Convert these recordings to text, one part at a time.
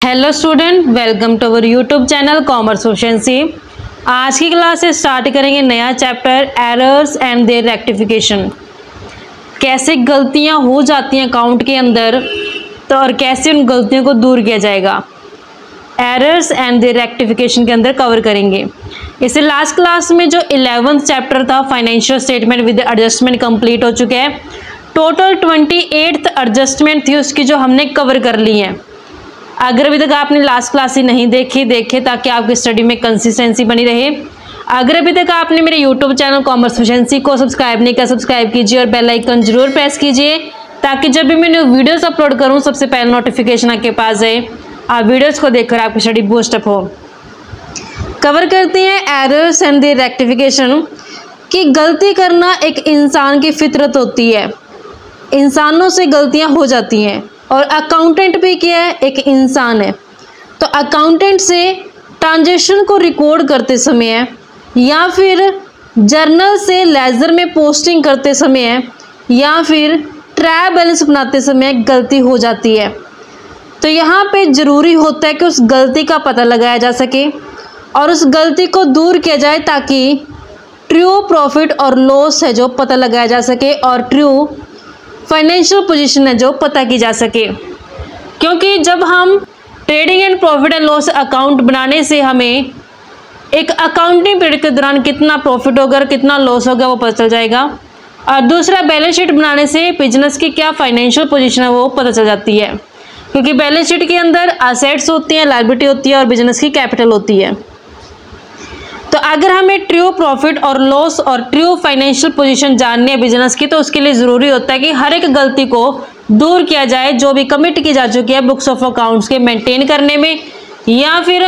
Hello student, welcome to our YouTube channel commerce efficiency. आज की class से start करेंगे नया chapter errors and their rectification. कैसे गलतियां हो जाती हैं अकाउंट के अंदर तो और कैसे उन गलतियों को दूर किया जाएगा, एरर्स एंड देयर रेक्टिफिकेशन के अंदर कवर करेंगे। इससे लास्ट क्लास में जो 11th चैप्टर था financial statement with adjustment complete हो चुके हैं। टोटल 28th एडजस्टमेंट थी उसकी जो हमने कवर कर ली है। अगर अभी तक आपने लास्ट क्लास ही नहीं देखी देखे ताकि आपकी स्टडी में कंसिस्टेंसी बनी रहे। अगर अभी तक आपने मेरे यूट्यूब चैनल कॉमर्स एफिशिएंसी को सब्सक्राइब नहीं किया, सब्सक्राइब कीजिए और बेल आइकन जरूर प्रेस कीजिए ताकि जब भी मैं न्यू वीडियोस अपलोड करूं सबसे पहले नोटिफिकेशन आपके पास जाए, आप वीडियोस को देखकर आपकी स्टडी बूस्टअप हो। कवर करते हैं एरर्स एंड द रेक्टिफिकेशन कि गलती करना एक इंसान की फितरत होती है, इंसानों से गलतियां हो जाती हैं और अकाउंटेंट भी क्या है, एक इंसान है। तो अकाउंटेंट से ट्रांजैक्शन को रिकॉर्ड करते समय या फिर जर्नल से लेजर में पोस्टिंग करते समय या फिर ट्रायल बैलेंस बनाते समय गलती हो जाती है। तो यहाँ पे ज़रूरी होता है कि उस गलती का पता लगाया जा सके और उस गलती को दूर किया जाए ताकि ट्रू प्रॉफिट और लॉस है जो पता लगाया जा सके और ट्रू फाइनेंशियल पोजीशन है जो पता की जा सके। क्योंकि जब हम trading and profit and loss account बनाने से हमें एक अकाउंटिंग पीरियड के दौरान कितना प्रॉफिट होगा और कितना लॉस होगा वो पता चल जाएगा, और दूसरा बैलेंस शीट बनाने से बिजनेस की क्या फाइनेंशियल पोजीशन है वो पता चल जाती है। क्योंकि बैलेंस शीट के अंदर असेट्स होती हैं, लायबिलिटी होती है और बिजनेस की कैपिटल होती है। तो अगर हमें ट्रू प्रॉफिट और लॉस और ट्रू फाइनेंशियल पोजीशन जाननी है बिजनेस की तो उसके लिए ज़रूरी होता है कि हर एक गलती को दूर किया जाए जो भी कमिट की जा चुकी है बुक्स ऑफ अकाउंट्स के मेंटेन करने में, या फिर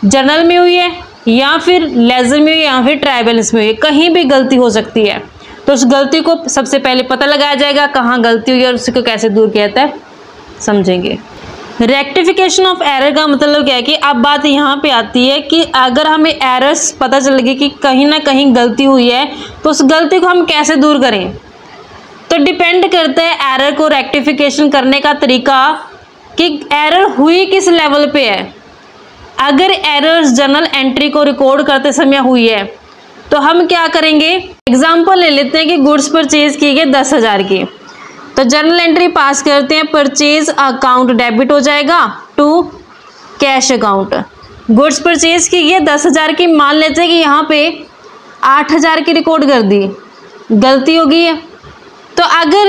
जर्नल में हुई है या फिर लेजर में हुई है या फिर ट्रायल बैलेंस में हुई है, कहीं भी गलती हो सकती है। तो उस गलती को सबसे पहले पता लगाया जाएगा कहाँ गलती हुई है और उसको कैसे दूर किया जाता है समझेंगे। रेक्टिफिकेशन ऑफ एरर का मतलब क्या है कि अब बात यहाँ पे आती है कि अगर हमें एरर्स पता चल गई कि कहीं ना कहीं गलती हुई है तो उस गलती को हम कैसे दूर करें। तो डिपेंड करता है एरर को रेक्टिफिकेशन करने का तरीका कि एरर हुई किस लेवल पे है। अगर एरर्स जर्नल एंट्री को रिकॉर्ड करते समय हुई है तो हम क्या करेंगे, एग्जाम्पल ले लेते हैं कि गुड्स परचेज की गई 10,000 की, तो जर्नल एंट्री पास करते हैं, परचेज अकाउंट डेबिट हो जाएगा to cash account. Goods purchase की गई 10,000 की, मान लेते हैं कि यहाँ पे 8,000 की रिकॉर्ड कर दी, गलती हो गई है। तो अगर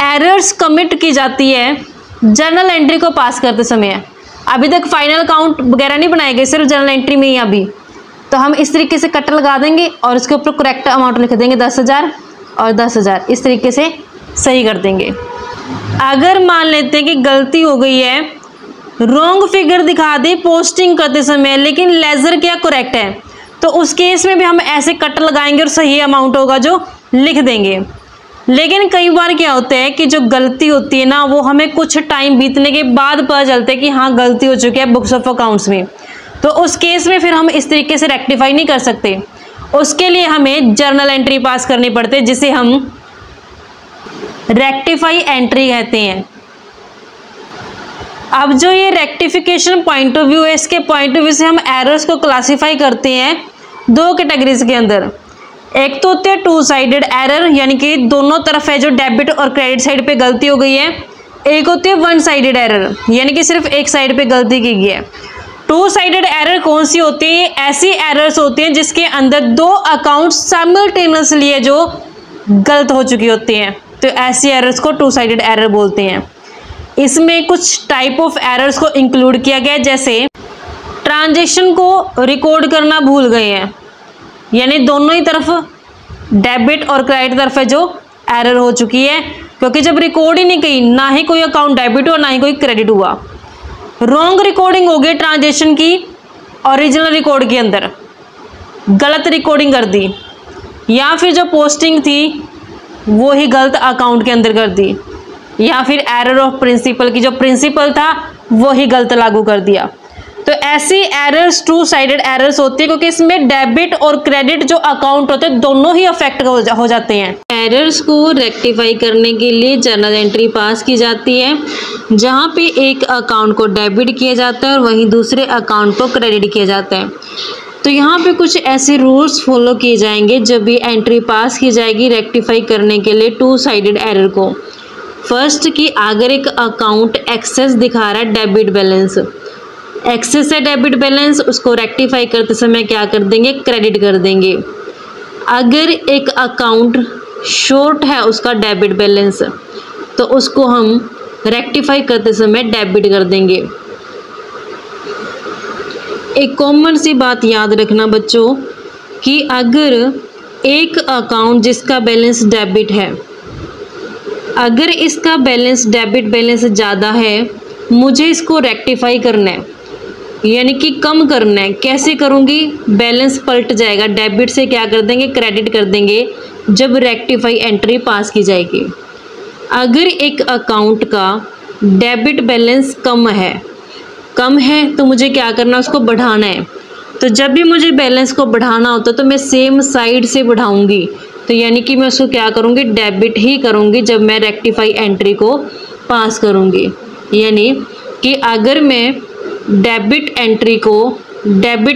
एरर्स कमिट की जाती है जर्नल एंट्री को पास करते समय, अभी तक फाइनल अकाउंट वगैरह नहीं बनाए गए, सिर्फ जर्नल एंट्री में ही अभी, तो हम इस तरीके से कट लगा देंगे और उसके ऊपर करेक्ट अमाउंट लिख देंगे 10,000 और 10,000, इस तरीके से सही कर देंगे। अगर मान लेते हैं कि गलती हो गई है, रॉन्ग फिगर दिखा दी पोस्टिंग करते समय लेकिन लेजर क्या करेक्ट है, तो उस केस में भी हम ऐसे कट लगाएंगे और सही अमाउंट होगा जो लिख देंगे। लेकिन कई बार क्या होता है कि जो गलती होती है ना वो हमें कुछ टाइम बीतने के बाद पता चलता है कि हाँ गलती हो चुकी है बुक्स ऑफ अकाउंट्स में, तो उस केस में फिर हम इस तरीके से रेक्टिफाई नहीं कर सकते। उसके लिए हमें जर्नल एंट्री पास करनी पड़ती है जिसे हम रेक्टिफाई एंट्री कहते हैं। अब जो ये रेक्टिफिकेशन पॉइंट ऑफ व्यू है, इसके पॉइंट ऑफ व्यू से हम एरर्स को क्लासिफाई करते हैं दो कैटेगरीज के अंदर। एक तो होते हैं टू साइडेड एरर, यानी कि दोनों तरफ है जो डेबिट और क्रेडिट साइड पे गलती हो गई है। एक होती है वन साइडेड एरर, यानी कि सिर्फ एक साइड पे गलती की गई है। टू साइडेड एरर कौन सी होती है, ऐसी एरर्स होती हैं जिसके अंदर दो अकाउंट साइमल्टेनियसली है जो गलत हो चुकी होती हैं, तो ऐसी एरर्स को टू साइडेड एरर बोलते हैं। इसमें कुछ टाइप ऑफ एरर्स को इंक्लूड किया गया है, जैसे ट्रांजैक्शन को रिकॉर्ड करना भूल गए हैं, यानी दोनों ही तरफ डेबिट और क्रेडिट तरफ है जो एरर हो चुकी है, क्योंकि जब रिकॉर्ड ही नहीं की ना ही कोई अकाउंट डेबिट हुआ ना ही कोई क्रेडिट हुआ। रॉन्ग रिकॉर्डिंग हो गई ट्रांजैक्शन की ओरिजिनल रिकॉर्ड के अंदर, गलत रिकॉर्डिंग कर दी, या फिर जो पोस्टिंग थी वो ही गलत अकाउंट के अंदर कर दी, या फिर एरर ऑफ प्रिंसिपल की जो प्रिंसिपल था वो ही गलत लागू कर दिया। तो ऐसी एरर्स टू साइडेड एरर्स होती है क्योंकि इसमें डेबिट और क्रेडिट जो अकाउंट होते हैं दोनों ही अफेक्ट हो जाते हैं। एरर्स को रेक्टिफाई करने के लिए जर्नल एंट्री पास की जाती है जहां पे एक अकाउंट को डेबिट किया जाता है और वहीं दूसरे अकाउंट को क्रेडिट किया जाता है। तो यहाँ पे कुछ ऐसे रूल्स फॉलो किए जाएंगे जब भी एंट्री पास की जाएगी रेक्टिफाई करने के लिए टू साइडेड एरर को। फर्स्ट कि अगर एक अकाउंट एक्सेस दिखा रहा है डेबिट बैलेंस, एक्सेस है डेबिट बैलेंस, उसको रेक्टिफाई करते समय क्या कर देंगे, क्रेडिट कर देंगे। अगर एक अकाउंट शॉर्ट है उसका डेबिट बैलेंस तो उसको हम रेक्टिफाई करते समय डेबिट कर देंगे। एक कॉमन सी बात याद रखना बच्चों कि अगर एक अकाउंट जिसका बैलेंस डेबिट है, अगर इसका बैलेंस डेबिट बैलेंस ज़्यादा है, मुझे इसको रेक्टिफाई करना है यानी कि कम करना है। कैसे करूँगी, बैलेंस पलट जाएगा, डेबिट से क्या कर देंगे, क्रेडिट कर देंगे जब रेक्टिफाई एंट्री पास की जाएगी। अगर एक अकाउंट का डेबिट बैलेंस कम है तो मुझे क्या करना है, उसको बढ़ाना है। तो जब भी मुझे बैलेंस को बढ़ाना होता है तो मैं सेम साइड से बढ़ाऊंगी, तो यानी कि मैं उसको क्या करूँगी, डेबिट ही करूँगी जब मैं रेक्टिफाई एंट्री को पास करूँगी। यानी कि अगर मैं डेबिट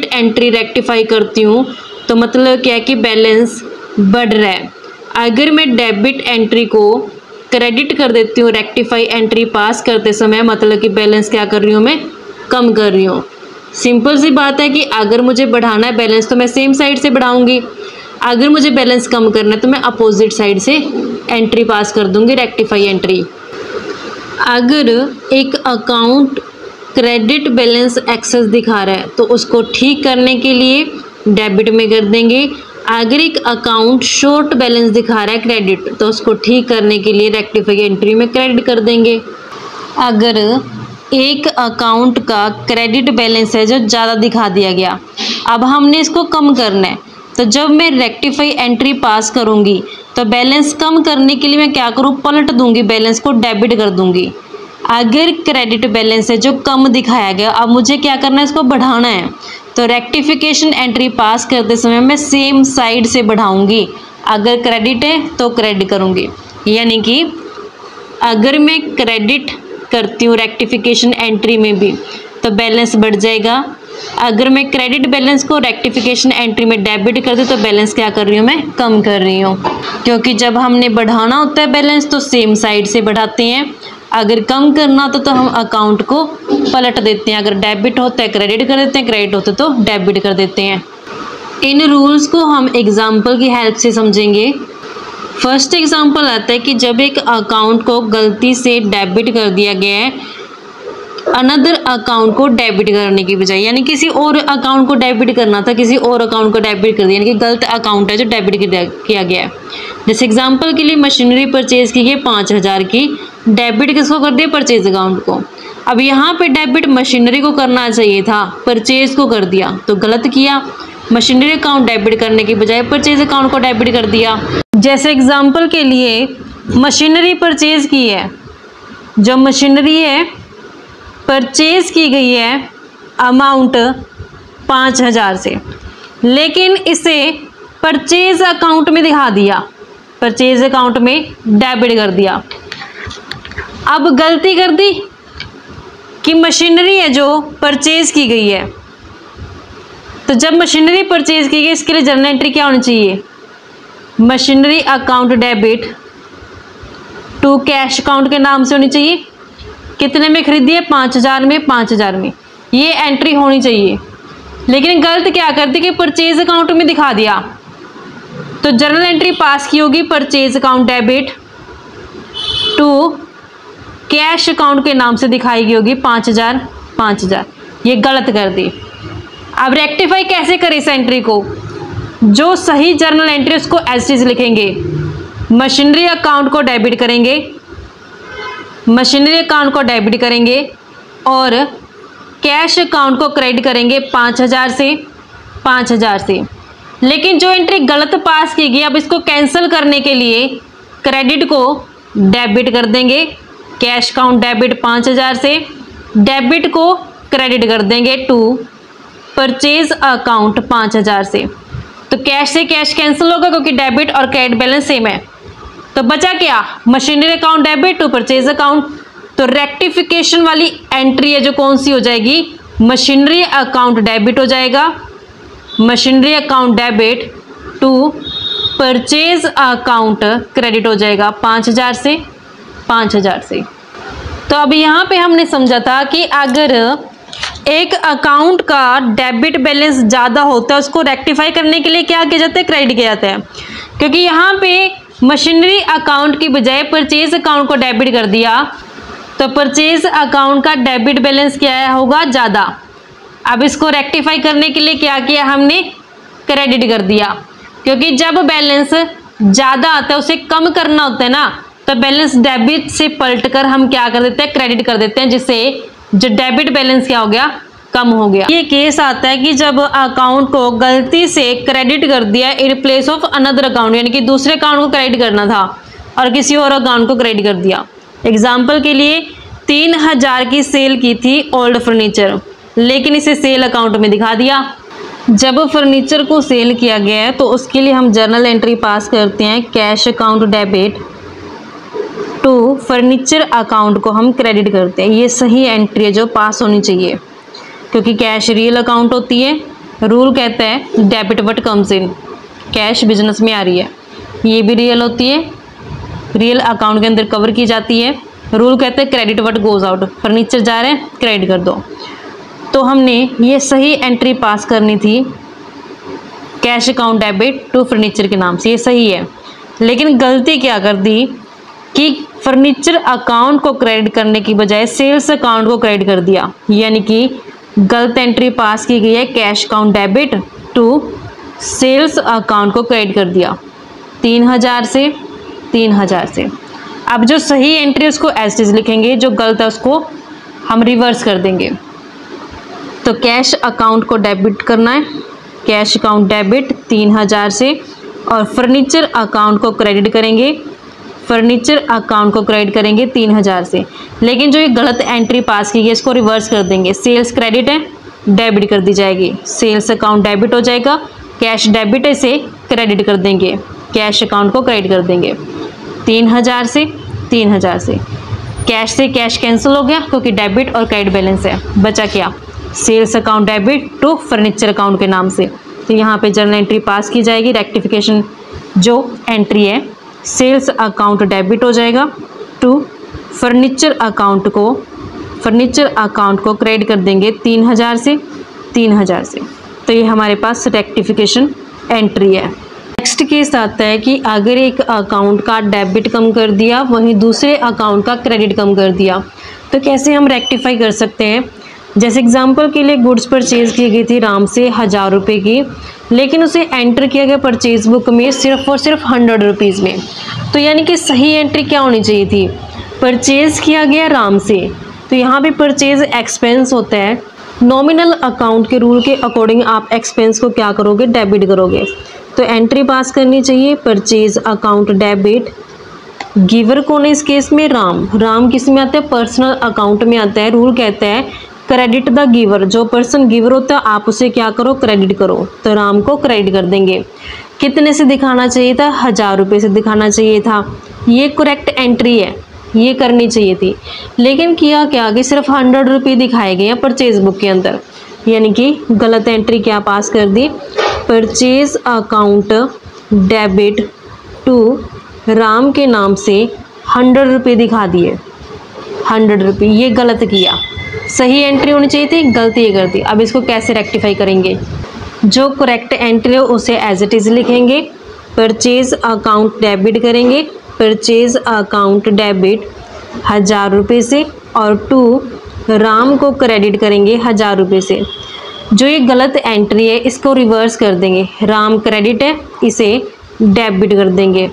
एंट्री रेक्टिफाई करती हूँ तो मतलब क्या है कि बैलेंस बढ़ रहा है। अगर मैं डेबिट एंट्री को क्रेडिट कर देती हूँ रेक्टिफाई एंट्री पास करते समय, मतलब कि बैलेंस क्या कर रही हूँ, मैं कम कर रही हूँ। सिंपल सी बात है कि अगर मुझे बढ़ाना है बैलेंस तो मैं सेम साइड से बढ़ाऊंगी, अगर मुझे बैलेंस कम करना है तो मैं अपोजिट साइड से एंट्री पास कर दूंगी, रेक्टिफाई एंट्री। अगर एक अकाउंट क्रेडिट बैलेंस एक्सेस दिखा रहा है तो उसको ठीक करने के लिए डेबिट में कर देंगे। अगर एक अकाउंट शॉर्ट बैलेंस दिखा रहा है क्रेडिट तो उसको ठीक करने के लिए रेक्टिफाई एंट्री में क्रेडिट कर देंगे। अगर एक अकाउंट का क्रेडिट बैलेंस है जो ज़्यादा दिखा दिया गया, अब हमने इसको कम करना है, तो जब मैं रेक्टिफाई एंट्री पास करूँगी तो बैलेंस कम करने के लिए मैं क्या करूँ, पलट दूंगी, बैलेंस को डेबिट कर दूंगी। अगर क्रेडिट बैलेंस है जो कम दिखाया गया, अब मुझे क्या करना है, इसको बढ़ाना है, तो रेक्टिफिकेशन एंट्री पास करते समय मैं सेम साइड से बढ़ाऊंगी। अगर क्रेडिट है तो क्रेडिट करूंगी, यानी कि अगर मैं क्रेडिट करती हूँ रेक्टिफिकेशन एंट्री में भी तो बैलेंस बढ़ जाएगा। अगर मैं क्रेडिट बैलेंस को रेक्टिफिकेशन एंट्री में डेबिट कर दूँ तो बैलेंस क्या कर रही हूँ, मैं कम कर रही हूँ। क्योंकि जब हमने बढ़ाना होता है बैलेंस तो सेम साइड से बढ़ाते हैं, अगर कम करना होता तो हम अकाउंट को पलट देते हैं। अगर डेबिट होता है क्रेडिट कर देते हैं, क्रेडिट होता तो डेबिट कर देते हैं। इन रूल्स को हम एग्जाम्पल की हेल्प से समझेंगे। फर्स्ट एग्जाम्पल आता है कि जब एक अकाउंट को गलती से डेबिट कर दिया गया है अनदर अकाउंट को डेबिट करने की बजाय, यानी किसी और अकाउंट को डेबिट करना था, किसी और अकाउंट को डेबिट कर दिया, यानी कि गलत अकाउंट है जो डेबिट किया गया है। जैसे एग्जांपल के लिए मशीनरी परचेज की गई 5000 की, डेबिट किसको कर दिया, परचेज अकाउंट को। अब यहाँ पे डेबिट मशीनरी को करना चाहिए था, परचेज को कर दिया, तो गलत किया। मशीनरी अकाउंट डेबिट करने की बजाय परचेज अकाउंट को डेबिट कर दिया। जैसे एग्जाम्पल के लिए मशीनरी परचेज की है, जो मशीनरी है परचेज की गई है अमाउंट 5000 से, लेकिन इसे परचेज अकाउंट में दिखा दिया, परचेज अकाउंट में डेबिट कर दिया। अब गलती कर दी कि मशीनरी है जो परचेज की गई है, तो जब मशीनरी परचेज की गई इसके लिए जर्नल एंट्री क्या होनी चाहिए, machinery account debit to cash account के नाम से होनी चाहिए। कितने में खरीदी है, 5000 में, 5000 में, ये एंट्री होनी चाहिए। लेकिन गलत क्या करती कि परचेज अकाउंट में दिखा दिया, तो जर्नल एंट्री पास की होगी purchase account debit to cash account के नाम से दिखाई गई होगी 5000 5000, ये गलत कर दी। अब रेक्टिफाई कैसे करें इस एंट्री को, जो सही जर्नल एंट्री उसको एज इट इज लिखेंगे, मशीनरी अकाउंट को डेबिट करेंगे, मशीनरी अकाउंट को डेबिट करेंगे और कैश अकाउंट को क्रेडिट करेंगे 5000 से 5000 से। लेकिन जो एंट्री गलत पास की गई, अब इसको कैंसिल करने के लिए क्रेडिट को डेबिट कर देंगे, कैश अकाउंट डेबिट 5000 से, डेबिट को क्रेडिट कर देंगे टू परचेज अकाउंट 5000 से। तो कैश से कैश कैंसिल होगा क्योंकि डेबिट और क्रेडिट बैलेंस सेम है। तो बचा क्या, machinery account debit to purchase account. तो रेक्टिफिकेशन वाली एंट्री है जो कौन सी हो जाएगी, मशीनरी अकाउंट डेबिट हो जाएगा, machinery account debit to purchase account credit हो जाएगा 5000 से 5000 से। तो अब यहाँ पे हमने समझा था कि अगर एक अकाउंट का डेबिट बैलेंस ज़्यादा होता है उसको रेक्टिफाई करने के लिए क्या किया जाता है, क्रेडिट किया जाता है। क्योंकि यहाँ पे मशीनरी अकाउंट की बजाय परचेज अकाउंट को डेबिट कर दिया तो परचेज अकाउंट का डेबिट बैलेंस क्या होगा, ज़्यादा। अब इसको रेक्टिफाई करने के लिए क्या किया हमने, क्रेडिट कर दिया। क्योंकि जब बैलेंस ज़्यादा आता है उसे कम करना होता है ना, तो बैलेंस डेबिट से पलटकर हम क्या कर देते हैं, क्रेडिट कर देते हैं, जिससे जो डेबिट बैलेंस क्या हो गया, कम हो गया। ये केस आता है कि जब अकाउंट को गलती से क्रेडिट कर दिया in place of another account, यानी कि दूसरे अकाउंट को क्रेडिट करना था और किसी और अकाउंट को क्रेडिट कर दिया। एग्जाम्पल के लिए 3000 की सेल की थी ओल्ड फर्नीचर, लेकिन इसे सेल अकाउंट में दिखा दिया। जब फर्नीचर को सेल किया गया है तो उसके लिए हम जर्नल एंट्री पास करते हैं, cash account debit to furniture account को हम क्रेडिट करते हैं। ये सही एंट्री है जो पास होनी चाहिए, क्योंकि कैश रियल अकाउंट होती है। रूल कहता है debit what comes in, cash business में आ रही है, ये भी रियल होती है, रियल अकाउंट के अंदर कवर की जाती है। रूल कहते हैं credit what goes out, furniture जा रहे हैं क्रेडिट कर दो। तो हमने ये सही एंट्री पास करनी थी, cash account debit to furniture के नाम से, ये सही है। लेकिन गलती क्या कर दी कि फर्नीचर अकाउंट को क्रेडिट करने की बजाय सेल्स अकाउंट को क्रेडिट कर दिया, यानी कि गलत एंट्री पास की गई है, cash account debit to sales account को क्रेडिट कर दिया 3000 से 3000 से। अब जो सही एंट्री है उसको एज इट इज लिखेंगे, जो गलत है उसको हम रिवर्स कर देंगे। तो कैश अकाउंट को डेबिट करना है, कैश अकाउंट डेबिट 3000 से, और फर्नीचर अकाउंट को क्रेडिट करेंगे, फर्नीचर अकाउंट को क्रेडिट करेंगे 3000 से। लेकिन जो ये गलत एंट्री पास की गई इसको रिवर्स कर देंगे, सेल्स क्रेडिट है डेबिट कर दी जाएगी, सेल्स अकाउंट डेबिट हो जाएगा, कैश डेबिट है इसे क्रेडिट कर देंगे, कैश अकाउंट को क्रेडिट कर देंगे 3000 से 3000 से। कैश से कैश कैंसिल हो गया क्योंकि डेबिट और क्रेडिट बैलेंस है। बचा क्या, sales account debit to furniture account के नाम से। तो यहाँ पे जर्नल एंट्री पास की जाएगी, रेक्टिफिकेशन जो एंट्री है सेल्स अकाउंट डेबिट हो जाएगा टू फर्नीचर अकाउंट को क्रेडिट कर देंगे 3000 से 3000 से। तो ये हमारे पास रेक्टिफिकेशन एंट्री है। नेक्स्ट केस आता है कि अगर एक अकाउंट का डेबिट कम कर दिया वहीं दूसरे अकाउंट का क्रेडिट कम कर दिया, तो कैसे हम रेक्टिफाई कर सकते हैं। जैसे एग्जांपल के लिए गुड्स परचेज़ की गई थी राम से 1000 रुपये की, लेकिन उसे एंटर किया गया परचेज बुक में सिर्फ और सिर्फ 100 रुपीज़ में। तो यानी कि सही एंट्री क्या होनी चाहिए थी, परचेज़ किया गया राम से, तो यहाँ पे परचेज एक्सपेंस होता है। नॉमिनल अकाउंट के रूल के अकॉर्डिंग आप एक्सपेंस को क्या करोगे, डेबिट करोगे। तो एंट्री पास करनी चाहिए परचेज अकाउंट डेबिट। गिवर कौन है इस केस में, राम किस में आता है, पर्सनल अकाउंट में आता है। रूल कहता है क्रेडिट द गिवर, जो पर्सन गिवर होता है आप उसे क्या करो, क्रेडिट करो। तो राम को क्रेडिट कर देंगे। कितने से दिखाना चाहिए था, 1000 रुपये से दिखाना चाहिए था। ये करेक्ट एंट्री है, ये करनी चाहिए थी। लेकिन किया क्या कि सिर्फ 100 रुपये दिखाए गए हैं परचेज बुक के अंदर, यानी कि गलत एंट्री क्या पास कर दी, purchase account debit to Ram के नाम से 100 रुपये दिखा दिए, 100 रुपये, ये गलत किया। सही एंट्री होनी चाहिए थी, गलती ये कर दी। अब इसको कैसे रेक्टिफाई करेंगे, जो करेक्ट एंट्री हो उसे एज इट इज़ लिखेंगे, परचेज अकाउंट डेबिट करेंगे, परचेज अकाउंट डेबिट 1000 रुपये से, और टू राम को क्रेडिट करेंगे 1000 रुपये से। जो ये गलत एंट्री है इसको रिवर्स कर देंगे, राम क्रेडिट है इसे डेबिट कर देंगे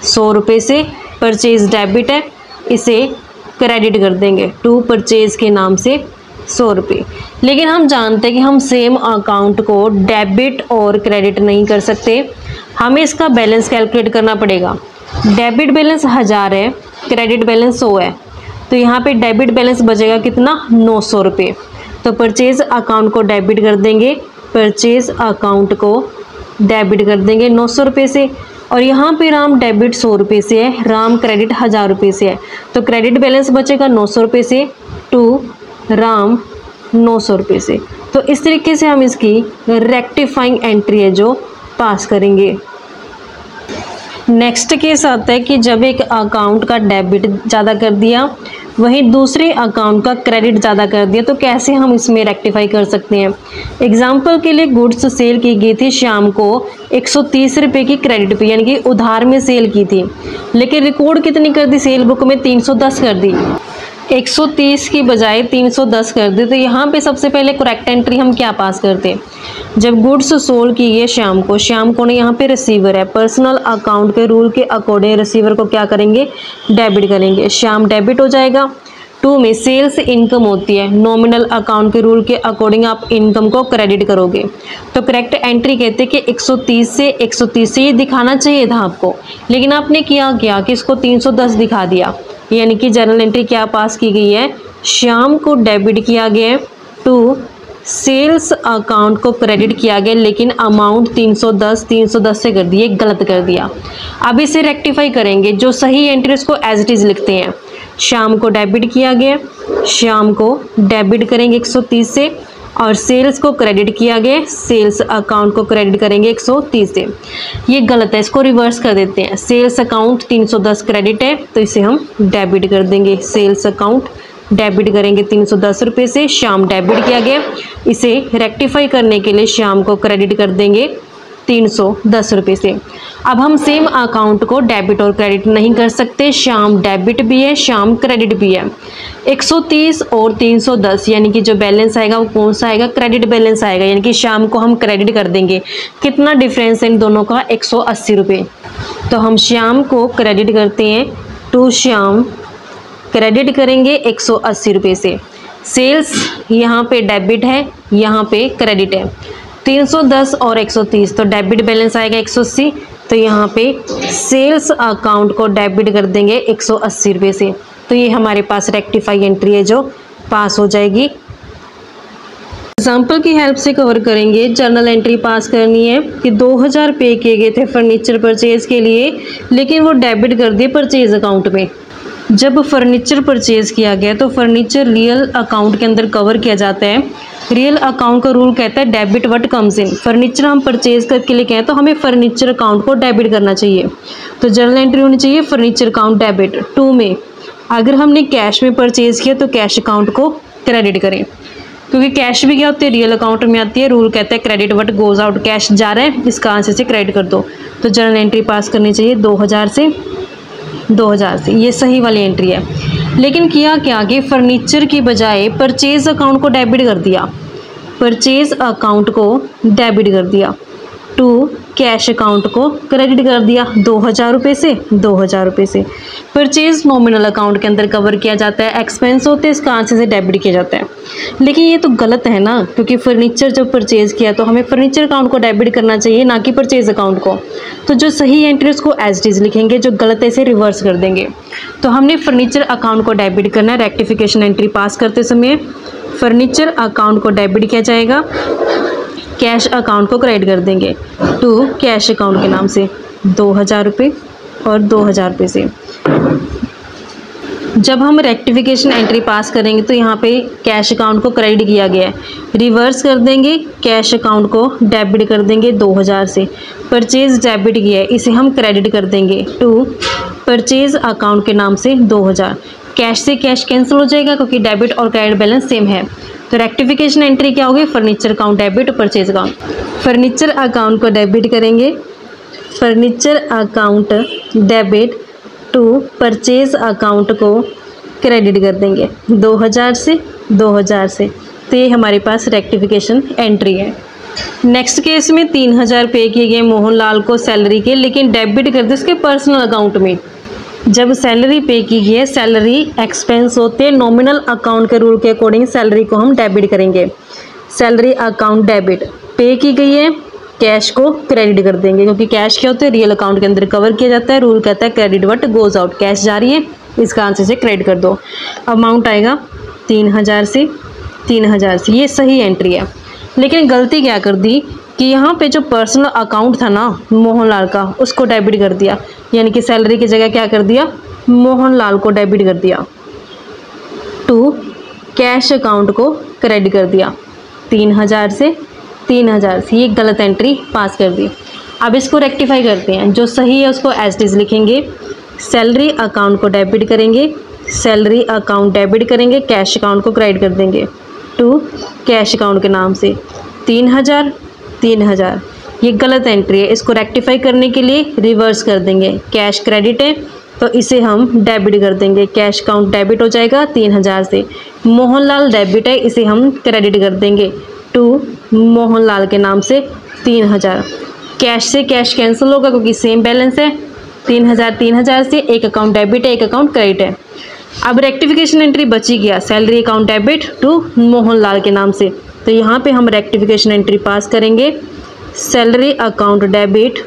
100 रुपये से, परचेज डेबिट है इसे क्रेडिट कर देंगे टू परचेज के नाम से 100 रुपये। लेकिन हम जानते हैं कि हम सेम अकाउंट को डेबिट और क्रेडिट नहीं कर सकते, हमें इसका बैलेंस कैलकुलेट करना पड़ेगा। डेबिट बैलेंस 1000 है, क्रेडिट बैलेंस 100 है, तो यहाँ पे डेबिट बैलेंस बचेगा कितना, 900 रुपये। तो परचेज अकाउंट को डेबिट कर देंगे, परचेज अकाउंट को डेबिट कर देंगे 900 रुपये से। और यहाँ पे राम डेबिट 100 रुपये से है, राम क्रेडिट 1000 रुपये से है, तो क्रेडिट बैलेंस बचेगा 900 रुपये से टू राम 900 रुपये से। तो इस तरीके से हम इसकी रेक्टिफाइंग एंट्री है जो पास करेंगे। नेक्स्ट केस आता है कि जब एक अकाउंट का डेबिट ज़्यादा कर दिया वहीं दूसरे अकाउंट का क्रेडिट ज़्यादा कर दिया, तो कैसे हम इसमें रेक्टिफाई कर सकते हैं। एग्जाम्पल के लिए गुड्स सेल की गई थी शाम को 130 रुपये की क्रेडिट पे, यानी कि उधार में सेल की थी, लेकिन रिकॉर्ड कितनी कर दी सेल बुक में 310 कर दी, 130 की बजाय 310 कर दी। तो यहाँ पे सबसे पहले करेक्ट एंट्री हम क्या पास करते हैं, जब गुड्स सोल्ड की गई शाम को ने यहाँ पे रिसीवर है, पर्सनल अकाउंट के रूल के अकॉर्डिंग रिसीवर को क्या करेंगे, डेबिट करेंगे, शाम डेबिट हो जाएगा। 2 में सेल्स इनकम होती है, नॉमिनल अकाउंट के रूल के अकॉर्डिंग आप इनकम को क्रेडिट करोगे। तो करेक्ट एंट्री कहते हैं कि 130 से ये दिखाना चाहिए था आपको, लेकिन आपने किया कि इसको 310 दिखा दिया, यानी कि जर्नल एंट्री क्या पास की गई है, शाम को डेबिट किया गया है, टू सेल्स अकाउंट को क्रेडिट किया गया, लेकिन अमाउंट 310 से कर दिए, गलत कर दिया। अब इसे रेक्टिफाई करेंगे, जो सही एंट्री उसको एज इट इज़ लिखते हैं, शाम को डेबिट किया गया, शाम को डेबिट करेंगे 130 से, और सेल्स को क्रेडिट किया गया, सेल्स अकाउंट को क्रेडिट करेंगे 130 से। ये गलत है, इसको रिवर्स कर देते हैं, सेल्स अकाउंट 310 क्रेडिट है तो इसे हम डेबिट कर देंगे, सेल्स अकाउंट डेबिट करेंगे 310 रुपये से, शाम डेबिट किया गया, इसे रेक्टिफाई करने के लिए शाम को क्रेडिट कर देंगे 310 रुपये से। अब हम सेम अकाउंट को डेबिट और क्रेडिट नहीं कर सकते, शाम डेबिट भी है, शाम क्रेडिट भी है। 130 और 310 यानी कि जो बैलेंस आएगा वो कौन सा आएगा, क्रेडिट बैलेंस आएगा, यानी कि शाम को हम क्रेडिट कर देंगे। कितना डिफरेंस है इन दोनों का, 180 रुपये। तो हम शाम को क्रेडिट करते हैं, टू शाम क्रेडिट करेंगे 180 रुपये से। सेल्स यहाँ पे डेबिट है, यहाँ पे क्रेडिट है, 310 और 130, तो डेबिट बैलेंस आएगा 180, तो यहाँ पे सेल्स अकाउंट को डेबिट कर देंगे 180 रुपये से। तो ये हमारे पास रेक्टिफाई एंट्री है जो पास हो जाएगी। एग्जाम्पल की हेल्प से कवर करेंगे। जर्नल एंट्री पास करनी है कि 2000 पे किए गए थे फर्नीचर परचेज के लिए, लेकिन वो डेबिट कर दिए परचेज अकाउंट में। जब फर्नीचर परचेज किया गया तो फर्नीचर रियल अकाउंट के अंदर कवर किया जाता है। रियल अकाउंट का रूल कहता है debit what comes in. Furniture हम परचेज करके लेके आए तो हमें फर्नीचर अकाउंट को डेबिट करना चाहिए, तो जर्नल एंट्री होनी चाहिए फर्नीचर अकाउंट डेबिट। 2 में अगर हमने कैश में परचेज किया तो कैश अकाउंट को क्रेडिट करें, क्योंकि कैश भी क्या होती है, रियल अकाउंट में आती है। रूल कहता है credit what goes out, cash जा रहा है इसका आंसर से क्रेडिट कर दो। तो जर्नल एंट्री पास करनी चाहिए 2000 से, ये सही वाली एंट्री है। लेकिन किया क्या कि फर्नीचर की बजाय परचेज अकाउंट को डेबिट कर दिया, परचेज अकाउंट को डेबिट कर दिया, टू कैश अकाउंट को क्रेडिट कर दिया 2000 रुपये से, 2000 रुपये से। परचेज नॉमिनल अकाउंट के अंदर कवर किया जाता है, एक्सपेंस होते हैं इसका आंसर से डेबिट किया जाता है। लेकिन ये तो गलत है ना, क्योंकि फर्नीचर जब परचेज किया तो हमें फर्नीचर अकाउंट को डेबिट करना चाहिए, ना कि परचेज अकाउंट को। तो जो सही एंट्री उसको एज इट इज लिखेंगे, जो गलत है इसे रिवर्स कर देंगे। तो हमने फर्नीचर अकाउंट को डेबिट करना है। रेक्टिफिकेशन एंट्री पास करते समय फर्नीचर अकाउंट को डेबिट किया जाएगा, कैश अकाउंट को क्रेडिट कर देंगे, टू कैश अकाउंट के नाम से 2000 रुपये और 2000 रुपये से। जब हम रेक्टिफिकेशन एंट्री पास करेंगे तो यहाँ पे कैश अकाउंट को क्रेडिट किया गया है, रिवर्स कर देंगे, कैश अकाउंट को डेबिट कर देंगे 2000 से। परचेज डेबिट किया है, इसे हम क्रेडिट कर देंगे, टू परचेज अकाउंट के नाम से 2000। कैश से कैश कैंसिल हो जाएगा क्योंकि डेबिट और क्रेडिट बैलेंस सेम है। तो रेक्टिफिकेशन एंट्री क्या होगी, furniture account debit, purchase account. Furniture account को डेबिट करेंगे, furniture account debit, to purchase account को क्रेडिट कर देंगे 2000 से, 2000 से। तो ये हमारे पास रेक्टिफिकेशन एंट्री है। नेक्स्ट केस में 3000 पे किए गए मोहनलाल को सैलरी के, लेकिन डेबिट कर दे उसके पर्सनल अकाउंट में। जब सैलरी पे की गई है, सैलरी एक्सपेंस होते हैं, नॉमिनल अकाउंट के रूल के अकॉर्डिंग सैलरी को हम डेबिट करेंगे। सैलरी अकाउंट डेबिट, पे की गई है, कैश को क्रेडिट कर देंगे, क्योंकि कैश क्या होता है, रियल अकाउंट के अंदर कवर किया जाता है। रूल कहता है credit what goes out, cash जा रही है इसका आंसर से क्रेडिट कर दो। अमाउंट आएगा 3000 से, 3000 से, ये सही एंट्री है। लेकिन गलती क्या कर दी कि यहाँ पे जो पर्सनल अकाउंट था ना मोहनलाल का, उसको डेबिट कर दिया, यानी कि सैलरी की जगह क्या कर दिया, मोहनलाल को डेबिट कर दिया। टू कैश अकाउंट को क्रेडिट कर दिया 3000 से, 3000 से, ये गलत एंट्री पास कर दी। अब इसको रेक्टिफाई करते हैं, जो सही है उसको एज इट इज लिखेंगे, सैलरी अकाउंट को डेबिट करेंगे, सैलरी अकाउंट डेबिट करेंगे, कैश अकाउंट को क्रेडिट कर देंगे टू कैश अकाउंट के नाम से 3000, 3000, ये गलत एंट्री है। इसको रेक्टिफाई करने के लिए रिवर्स कर देंगे, कैश क्रेडिट है तो इसे हम डेबिट कर देंगे, कैश अकाउंट डेबिट हो जाएगा 3000 से, मोहनलाल डेबिट है इसे हम क्रेडिट कर देंगे टू मोहनलाल के नाम से 3000। कैश से कैश कैंसिल होगा क्योंकि सेम बैलेंस है, 3000 3000 से, एक अकाउंट डेबिट है एक अकाउंट क्रेडिट है। अब रेक्टिफिकेशन एंट्री बची गया, salary account debit to Mohanlal के नाम से, तो यहाँ पे हम रेक्टिफिकेशन एंट्री पास करेंगे, salary account debit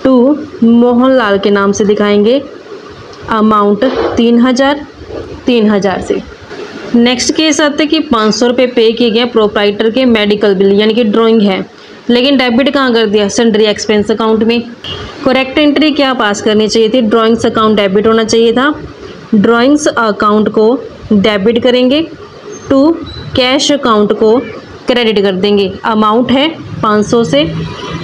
to Mohanlal के नाम से दिखाएंगे, अमाउंट 3000, 3000 से। नेक्स्ट केस आते कि 500 रुपये पे किए गए प्रोप्राइटर के मेडिकल बिल, यानी कि ड्राइंग है, लेकिन डेबिट कहाँ कर दिया, सन्ड्री एक्सपेंस अकाउंट में। करेक्ट एंट्री क्या पास करनी चाहिए थी, ड्राइंग्स अकाउंट डेबिट होना चाहिए था, ड्राइंग्स अकाउंट को डेबिट करेंगे टू कैश अकाउंट को क्रेडिट कर देंगे, अमाउंट है 500 से,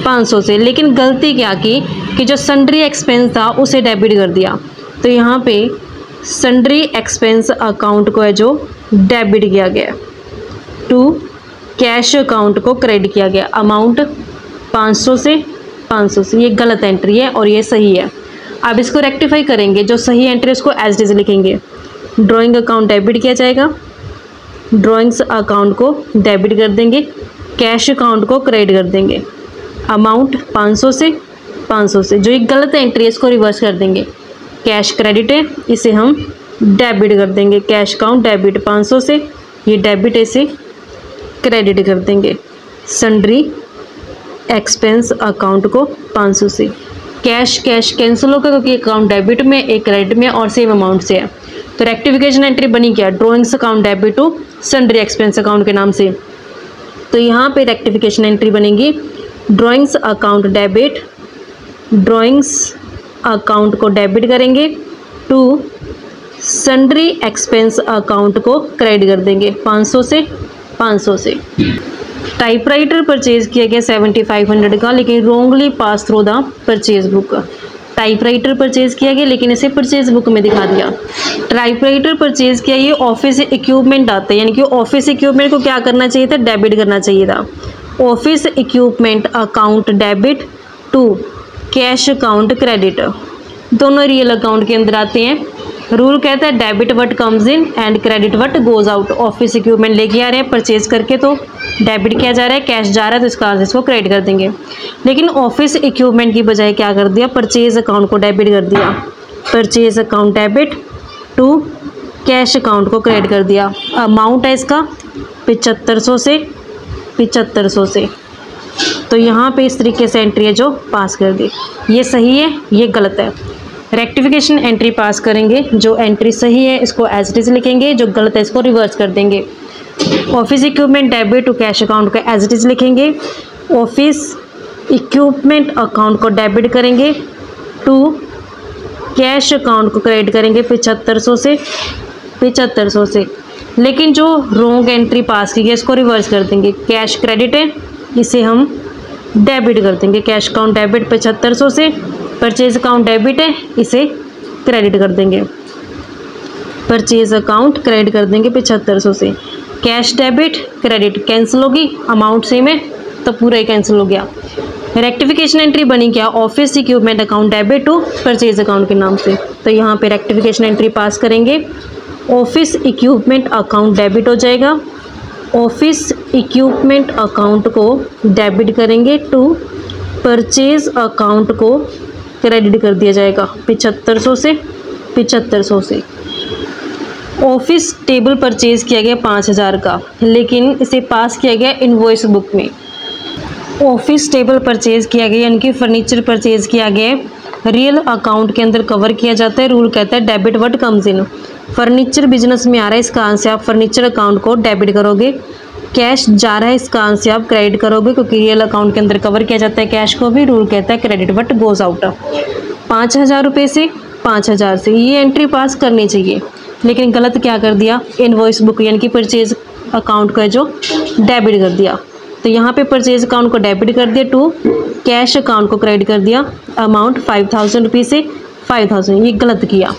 500 से, लेकिन गलती क्या की कि जो सन्ड्री एक्सपेंस था उसे डेबिट कर दिया, तो यहाँ पे सन्ड्री एक्सपेंस अकाउंट को है जो डेबिट किया गया टू कैश अकाउंट को क्रेडिट किया गया, अमाउंट 500 से, 500 से, ये गलत एंट्री है और ये सही है। अब इसको रेक्टिफाई करेंगे, जो सही एंट्री उसको एज इट इज लिखेंगे, ड्राइंग अकाउंट डेबिट किया जाएगा, ड्राइंग्स अकाउंट को डेबिट कर देंगे, कैश अकाउंट को क्रेडिट कर देंगे, अमाउंट 500 से, 500 से, जो एक गलत एंट्री है इसको रिवर्स कर देंगे, कैश क्रेडिट है इसे हम डेबिट कर देंगे, कैश अकाउंट डेबिट 500 से, ये डेबिट इसे क्रेडिट कर देंगे, सन्ड्री एक्सपेंस अकाउंट को 500 से, कैश कैश कैंसिल होगा क्योंकि अकाउंट डेबिट में एक क्रेडिट में और सेम अमाउंट से है, तो रेक्टिफिकेशन एंट्री बनी क्या, drawings account debit to sundry expense account के नाम से, तो यहाँ पे रेक्टिफिकेशन एंट्री बनेगी, drawings account debit, drawings account को डेबिट करेंगे टू सन्ड्री एक्सपेंस अकाउंट को क्रेडिट कर देंगे 500 से, 500 से। टाइपराइटर परचेज किया गया 7500 का, लेकिन wrongly pass through the purchase book. Typewriter purchase किया गया लेकिन इसे परचेज बुक में दिखा दिया। टाइपराइटर परचेज किया, ये ऑफिस इक्विपमेंट आता है, यानी कि ऑफिस इक्विपमेंट को क्या करना चाहिए था, डेबिट करना चाहिए था, office equipment account debit to cash account credit, दोनों रियल अकाउंट के अंदर आते हैं। रूल कहता है debit what comes in and credit what goes out. Office equipment लेके आ रहे हैं परचेज करके तो डेबिट किया जा रहा है, कैश जा रहा है तो इसका इसको क्रेडिट कर देंगे। लेकिन ऑफिस इक्विपमेंट की बजाय क्या कर दिया, परचेज अकाउंट को डेबिट कर दिया, purchase account debit to cash account को क्रेडिट कर दिया। अमाउंट है इसका 7500 से, 7500 से, तो यहाँ पे इस तरीके से एंट्री है जो पास कर दी, ये सही है ये गलत है। रेक्टिफिकेशन एंट्री पास करेंगे, जो एंट्री सही है इसको एज इट इज लिखेंगे, जो गलत है इसको रिवर्स कर देंगे। Office equipment debit to cash account को एज इट इज लिखेंगे, ऑफिस इक्विपमेंट अकाउंट को डेबिट करेंगे टू कैश अकाउंट को क्रेडिट करेंगे 7500 से, 7500 से। लेकिन जो रॉन्ग एंट्री पास की गई इसको रिवर्स कर देंगे, कैश क्रेडिट है इसे हम डेबिट कर देंगे, कैश अकाउंट डेबिट 7500 से, परचेज अकाउंट डेबिट है इसे क्रेडिट कर देंगे, परचेज अकाउंट क्रेडिट कर देंगे 7500 से। कैश डेबिट क्रेडिट कैंसिल होगी, अमाउंट सेम है तो पूरा ही कैंसिल हो गया। रेक्टिफिकेशन एंट्री बनी क्या, office equipment account debit to purchase account के नाम से, तो यहाँ पे रेक्टिफिकेशन एंट्री पास करेंगे, ऑफिस इक्विपमेंट अकाउंट डेबिट हो जाएगा, ऑफिस इक्विपमेंट अकाउंट को डेबिट करेंगे टू परचेज अकाउंट को क्रेडिट कर दिया जाएगा 7500 से, 7500 से। ऑफिस टेबल परचेज किया गया 5000 का, लेकिन इसे पास किया गया इनवॉइस बुक में। ऑफिस टेबल परचेज किया गया यानी कि फर्नीचर परचेज किया गया, रियल अकाउंट के अंदर कवर किया जाता है। रूल कहता है debit what comes in. Furniture business में आ रहा है, इसका आंसर आप फर्नीचर अकाउंट को डेबिट करोगे। कैश जा रहा है, इसका आंसर आप क्रेडिट करोगे क्योंकि रियल अकाउंट के अंदर कवर किया जाता है कैश को भी। रूल कहता है क्रेडिट व्हाट गोज आउट। 5,000 रुपये से 5,000 से ये एंट्री पास करनी चाहिए, लेकिन गलत क्या कर दिया, इनवॉइस बुक यानी कि परचेज अकाउंट का जो डेबिट कर दिया। तो यहाँ पे परचेज अकाउंट को डेबिट कर दिया, टू कैश अकाउंट को क्रेडिट कर दिया। अमाउंट 5,000 रुपये से 5,000, ये गलत किया।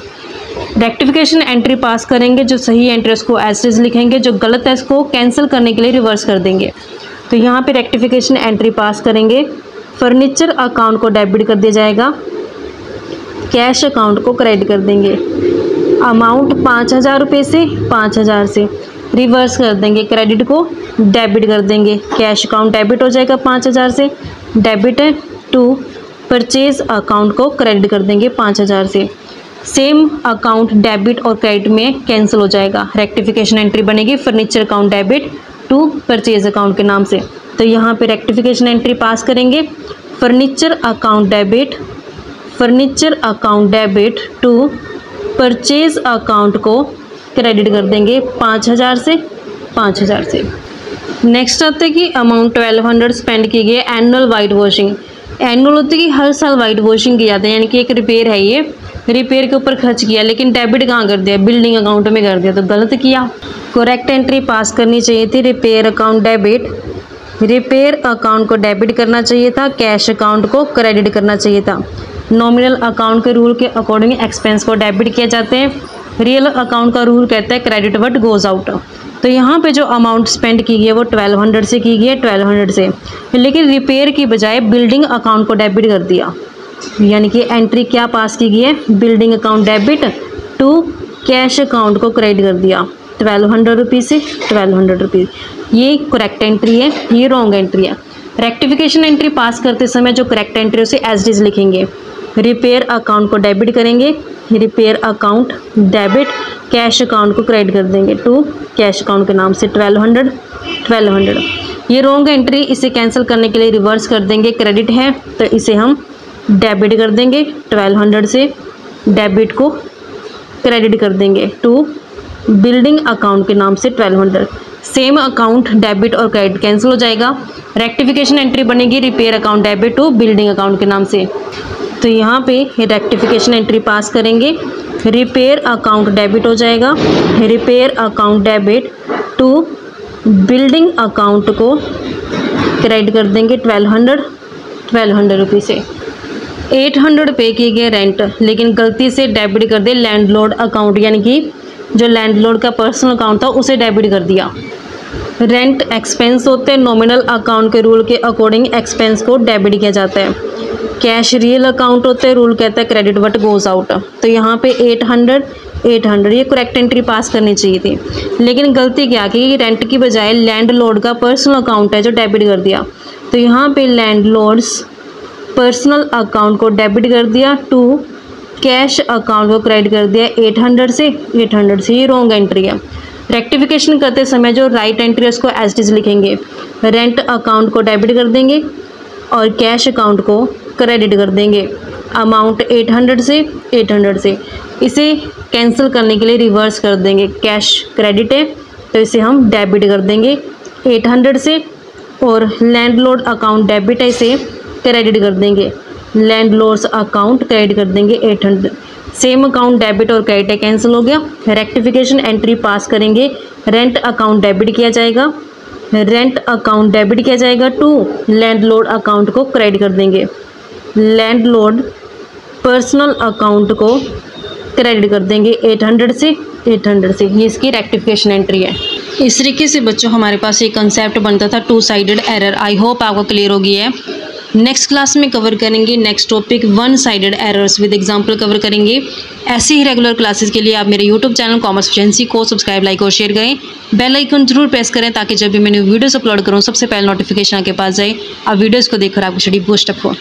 रेक्टिफिकेशन एंट्री पास करेंगे, जो सही एंट्री उसको एज इट इज लिखेंगे, जो गलत है इसको कैंसिल करने के लिए रिवर्स कर देंगे। तो यहाँ पे रेक्टिफिकेशन एंट्री पास करेंगे, फर्नीचर अकाउंट को डेबिट कर दिया जाएगा, कैश अकाउंट को क्रेडिट कर देंगे। अमाउंट 5,000 रुपये से 5,000 से रिवर्स कर देंगे, क्रेडिट को डेबिट कर देंगे। कैश अकाउंट डेबिट हो जाएगा 5,000 से, डेबिट है। टू परचेज अकाउंट को क्रेडिट कर देंगे 5,000 से। सेम अकाउंट डेबिट और क्रेडिट में कैंसिल हो जाएगा। रेक्टिफिकेशन एंट्री बनेगी furniture account debit to purchase account के नाम से। तो यहाँ पे रेक्टिफिकेशन एंट्री पास करेंगे, furniture account debit to purchase account को क्रेडिट कर देंगे 5,000 से 5,000 से। नेक्स्ट आता है कि अमाउंट 1,200 स्पेंड की गई एनुअल वाइट वॉशिंग। एनुअल होती है कि हर साल वाइट वॉशिंग की जाती है, यानी कि एक रिपेयर है, ये रिपेयर के ऊपर खर्च किया, लेकिन डेबिट कहाँ कर दिया, बिल्डिंग अकाउंट में कर दिया, तो गलत किया। करेक्ट एंट्री पास करनी चाहिए थी, repair account debit, repair account को डेबिट करना चाहिए था, कैश अकाउंट को क्रेडिट करना चाहिए था। नॉमिनल अकाउंट के रूल के अकॉर्डिंग एक्सपेंस को डेबिट किए जाते हैं। रियल अकाउंट का रूल कहता है क्रेडिट व्हाट गोज आउट। तो यहाँ पे जो अमाउंट स्पेंड की गई है वो 1,200 से की गई है, 1,200 से, लेकिन रिपेयर की बजाय बिल्डिंग अकाउंट को डेबिट कर दिया, यानी कि एंट्री क्या पास की गई है, building account debit to cash account को क्रेडिट कर दिया 1,200 रुपये से 1,200 रुपये। ये करेक्ट एंट्री है, ये रॉन्ग एंट्री है। रेक्टिफिकेशन एंट्री पास करते समय जो करेक्ट एंट्री उसे एज इट इज लिखेंगे। रिपेयर अकाउंट को डेबिट करेंगे, repair account debit, cash account को क्रेडिट कर देंगे टू कैश अकाउंट के नाम से 1,200। ये रॉन्ग एंट्री, इसे कैंसिल करने के लिए रिवर्स कर देंगे, क्रेडिट है तो इसे हम डेबिट कर देंगे 1,200 से, डेबिट को क्रेडिट कर देंगे टू बिल्डिंग अकाउंट के नाम से 1,200। सेम अकाउंट डेबिट और क्रेडिट कैंसिल हो जाएगा। रेक्टिफिकेशन एंट्री बनेगी repair account debit to building account के नाम से। तो यहाँ पे रेक्टिफिकेशन एंट्री पास करेंगे, रिपेयर अकाउंट डेबिट हो जाएगा, repair account debit to building account को क्रेडिट कर देंगे 1,200 रुपये से। 800 पे किए गए रेंट, लेकिन गलती से डेबिट कर दे लैंडलॉर्ड अकाउंट, यानी कि जो लैंडलॉर्ड का पर्सनल अकाउंट था उसे डेबिट कर दिया। रेंट एक्सपेंस होते हैं, नॉमिनल अकाउंट के रूल के अकॉर्डिंग एक्सपेंस को डेबिट किया जाता है। कैश रियल अकाउंट होते हैं, रूल कहता है क्रेडिट व्हाट गोज आउट। तो यहाँ पे 800 ये करेक्ट एंट्री पास करनी चाहिए थी, लेकिन गलती क्या की, रेंट की बजाय लैंडलॉर्ड का पर्सनल अकाउंट है जो डेबिट कर दिया। तो यहाँ पे लैंडलॉर्ड्स पर्सनल अकाउंट को डेबिट कर दिया टू कैश अकाउंट को क्रेडिट कर दिया 800 से। ये रॉन्ग एंट्री है। रेक्टिफिकेशन करते समय जो राइट एंट्री है उसको एज इट इज लिखेंगे। रेंट अकाउंट को डेबिट कर देंगे और कैश अकाउंट को क्रेडिट कर देंगे। अमाउंट 800 से इसे कैंसिल करने के लिए रिवर्स कर देंगे। कैश क्रेडिट है तो इसे हम डेबिट कर देंगे 800 से, और लैंडलॉर्ड अकाउंट डेबिट है, इसे क्रेडिट कर देंगे। लैंडलॉर्ड्स अकाउंट क्रेडिट कर देंगे 800। सेम अकाउंट डेबिट और क्रेडिट है, कैंसिल हो गया। रेक्टिफिकेशन एंट्री पास करेंगे, रेंट अकाउंट डेबिट किया जाएगा, टू लैंडलॉर्ड अकाउंट को क्रेडिट कर देंगे। लैंडलॉर्ड पर्सनल अकाउंट को क्रेडिट कर देंगे 800 से। ये इसकी रेक्टिफिकेशन एंट्री है। इस तरीके से बच्चों हमारे पास एक कंसेप्ट बनता था 2 साइडेड एरर। आई होप आपको क्लियर हो गया है। नेक्स्ट क्लास में कवर करेंगे next topic 1 sided errors with example cover करेंगे। ऐसे ही रेगुलर क्लासेस के लिए आप मेरे यूट्यूब चैनल कॉमर्स एफिशिएंसी को सब्सक्राइब, लाइक और शेयर करें। बेल आइकन जरूर प्रेस करें ताकि जब भी मैं वीडियोस अपलोड करूँ सबसे पहले नोटिफिकेशन आपके पास जाए। आप वीडियोस को देखकर आपकी स्टडी बूस्ट अप हो।